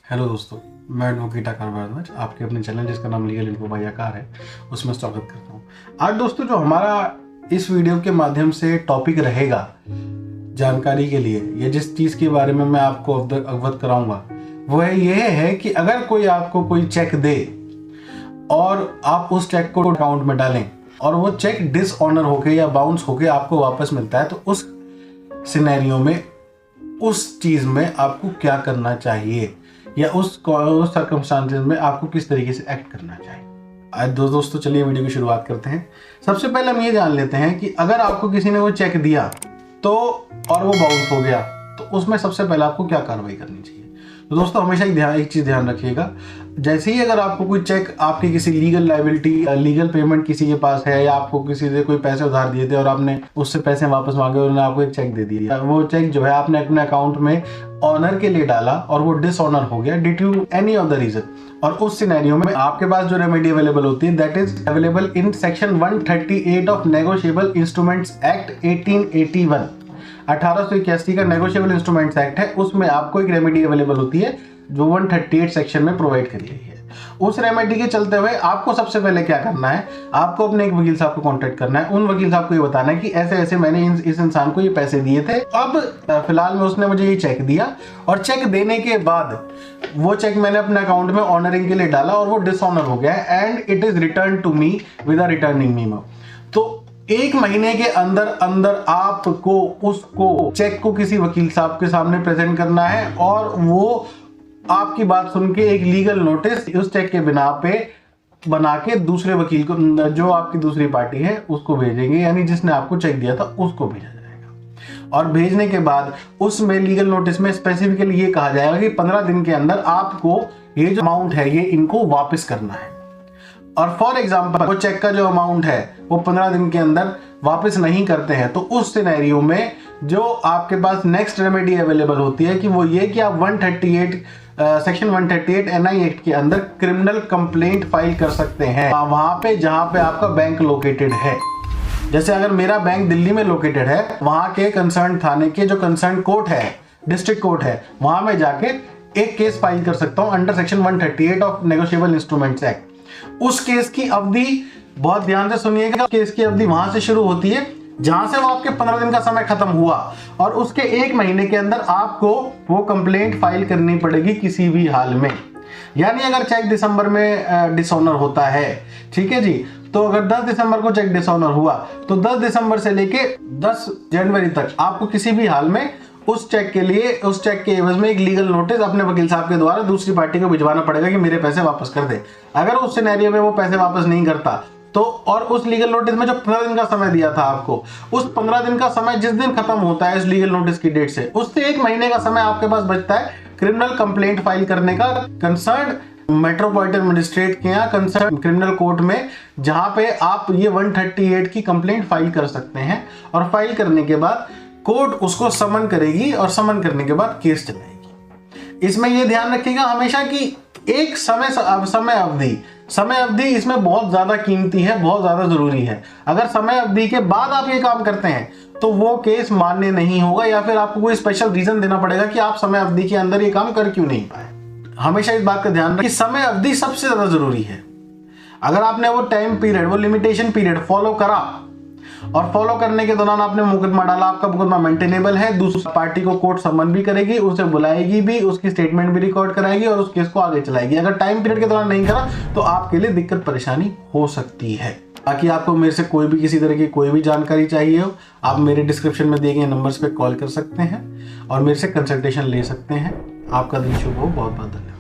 Hello दोस्तों, मैं advocate आकार भारद्वाज आपके अपने चैनल जिसका नाम लीगल इन्फो बाय आकार है उसमें स्वागत करता हूँ। आज दोस्तों जो हमारा इस वीडियो के माध्यम से टॉपिक रहेगा जानकारी के लिए या जिस चीज़ के बारे में मैं आपको अवगत कराऊंगा वह यह है कि अगर कोई आपको कोई चेक दे और आप उस चेक को अकाउंट में डालें और वो चेक डिसऑनर होके या बाउंस होके आपको वापस मिलता है तो उस सिनेरियो में उस चीज़ में आपको क्या करना चाहिए या उस सर्कमस्टांसेस में आपको किस तरीके से एक्ट करना चाहिए। आज दोस्तों चलिए वीडियो की शुरुआत करते हैं। सबसे पहले हम ये जान लेते हैं कि अगर आपको किसी ने वो चेक दिया तो और वो बाउंस हो गया तो उसमें सबसे पहले आपको क्या कार्रवाई करनी चाहिए। तो दोस्तों हमेशा एक चीज़ ध्यान रखिएगा, जैसे ही अगर आपको कोई चेक आपकी किसी लीगल लायबिलिटी लीगल पेमेंट किसी के पास है या आपको किसी से कोई पैसे उधार दिए थे और आपने उससे पैसे वापस मांगे और उन्होंने आपको एक चेक दे दिया, वो चेक जो है आपने अपने अकाउंट में ऑनर के लिए डाला और वो डिसऑनर हो गया due to any of the reason, और उस सिनेरियो में आपके पास जो रेमेडी अवेलेबल होती है that is available in section 138 of negotiable instruments act 1881। 1881 का नेगोशिएबल इंस्ट्रूमेंट्स एक्ट है, उसमें आपको एक रेमेडी अवेलेबल होती है जो 138 सेक्शन में प्रोवाइड करी गई है। उस रेमेडी के चलते हुए आपको सबसे पहले क्या करना है, आपको अपने एक वकील साहब को कांटेक्ट करना है। उन वकील साहब को ये बताना है कि ऐसे ऐसे मैंने इस इंसान को ये पैसे दिए थे, अब फिलहाल में उसने मुझे ये चेक दिया और चेक देने के बाद वो चेक मैंने अपने अकाउंट में ऑनरिंग के लिए डाला और वो डिसऑनर हो गया and it is return to me with a returning memo. तो 1 महीने के अंदर अंदर आपको उसको चेक को किसी वकील साहब के सामने प्रेजेंट करना है और वो आपकी बात सुन के एक लीगल नोटिस उस चेक के बिना पे बना के दूसरे वकील को, जो आपकी दूसरी पार्टी है, उसको भेजेंगे, यानी जिसने आपको चेक दिया था उसको भेजा जाएगा। और भेजने के बाद उसमें लीगल नोटिस में स्पेसिफिकली ये कहा जाएगा कि 15 दिन के अंदर आपको ये जो अमाउंट है ये इनको वापस करना है। और फॉर एग्जाम्पल वो चेक का जो अमाउंट है वो 15 दिन के अंदर वापस नहीं करते हैं तो उस सिनेरियो में जो आपके पास नेक्स्ट रेमेडी अवेलेबल होती है कि वो ये कि आप 138 सेक्शन 138 एनआई एक्ट के अंदर क्रिमिनल कंप्लेंट फाइल कर सकते हैं वहां पे जहां पे आपका बैंक लोकेटेड है। जैसे अगर मेरा बैंक दिल्ली में लोकेटेड है, वहां के कंसर्न थाने के जो कंसर्न कोर्ट है, डिस्ट्रिक्ट कोर्ट है, वहां में जाके एक केस फाइल कर सकता हूं under section 138 of negotiable instruments act. उस केस की अवधि बहुत ध्यान से सुनिएगा, केस की अवधि वहां से शुरू होती है जहां से वो आपके 15 दिन का समय खत्म हुआ और उसके 1 महीने के अंदर आपको वो कंप्लेंट फाइल करनी पड़ेगी किसी भी हाल में। यानी अगर चेक दिसंबर में डिसऑनर होता है, ठीक है जी, तो अगर 10 दिसंबर को चेक डिसऑनर हुआ तो 10 दिसंबर से लेके 10 जनवरी तक आपको किसी भी हाल में उस चेक के लिए, उस चेक के एवज में एक लीगल नोटिस अपने वकील साहब के द्वारा दूसरी पार्टी को भिजवाना पड़ेगा कि मेरे पैसे वापस कर दे। अगर उस सिनेरियो में वो पैसे वापस नहीं करता तो, और उस लीगल नोटिस में जो 15 दिन का समय दिया था आपको, उस 15 दिन का समय जिस दिन खत्म होता है इस लीगल नोटिस की डेट से, उससे 1 महीने का समय आपके पास बचता है क्रिमिनल कंप्लेंट फाइल करने का कंसर्न मेट्रोपॉलिटन मजिस्ट्रेट के यहाँ कंसर्न क्रिमिनल कोर्ट में, जहां पे आप ये 138 की कंप्लेंट फाइल कर सकते हैं। और फाइल करने के बाद कोर्ट उसको समन करेगी और समन करने के बाद केस चलाएगी। इसमें यह ध्यान रखिएगा हमेशा कि एक समय अवधि इसमें बहुत ज्यादा कीमती है, बहुत ज्यादा जरूरी है। अगर समय अवधि के बाद आप ये काम करते हैं तो वो केस मान्य नहीं होगा या फिर आपको कोई स्पेशल रीजन देना पड़ेगा कि आप समय अवधि के अंदर ये काम कर क्यों नहीं पाए। हमेशा इस बात का ध्यान रखें कि समय अवधि सबसे ज्यादा जरूरी है। अगर आपने वो टाइम पीरियड, वो लिमिटेशन पीरियड फॉलो करा और फॉलो करने के दौरान आपने मुकदमा डाला, आपका मुकदमा मेंटेनेबल है, दूसरी पार्टी को कोर्ट समन भी करेगी, उसे बुलाएगी भी, उसकी स्टेटमेंट भी रिकॉर्ड कराएगी और उस केस को आगे चलाएगी। अगर टाइम पीरियड के दौरान नहीं करा तो आपके लिए दिक्कत परेशानी हो सकती है। बाकी आपको मेरे से कोई भी किसी तरह की कोई भी जानकारी चाहिए हो, आप मेरे डिस्क्रिप्शन में दिए गए नंबर्स पे कॉल कर सकते हैं और मेरे से कंसल्टेशन ले सकते हैं। आपका दिन शुभ हो। बहुत बहुत धन्यवाद।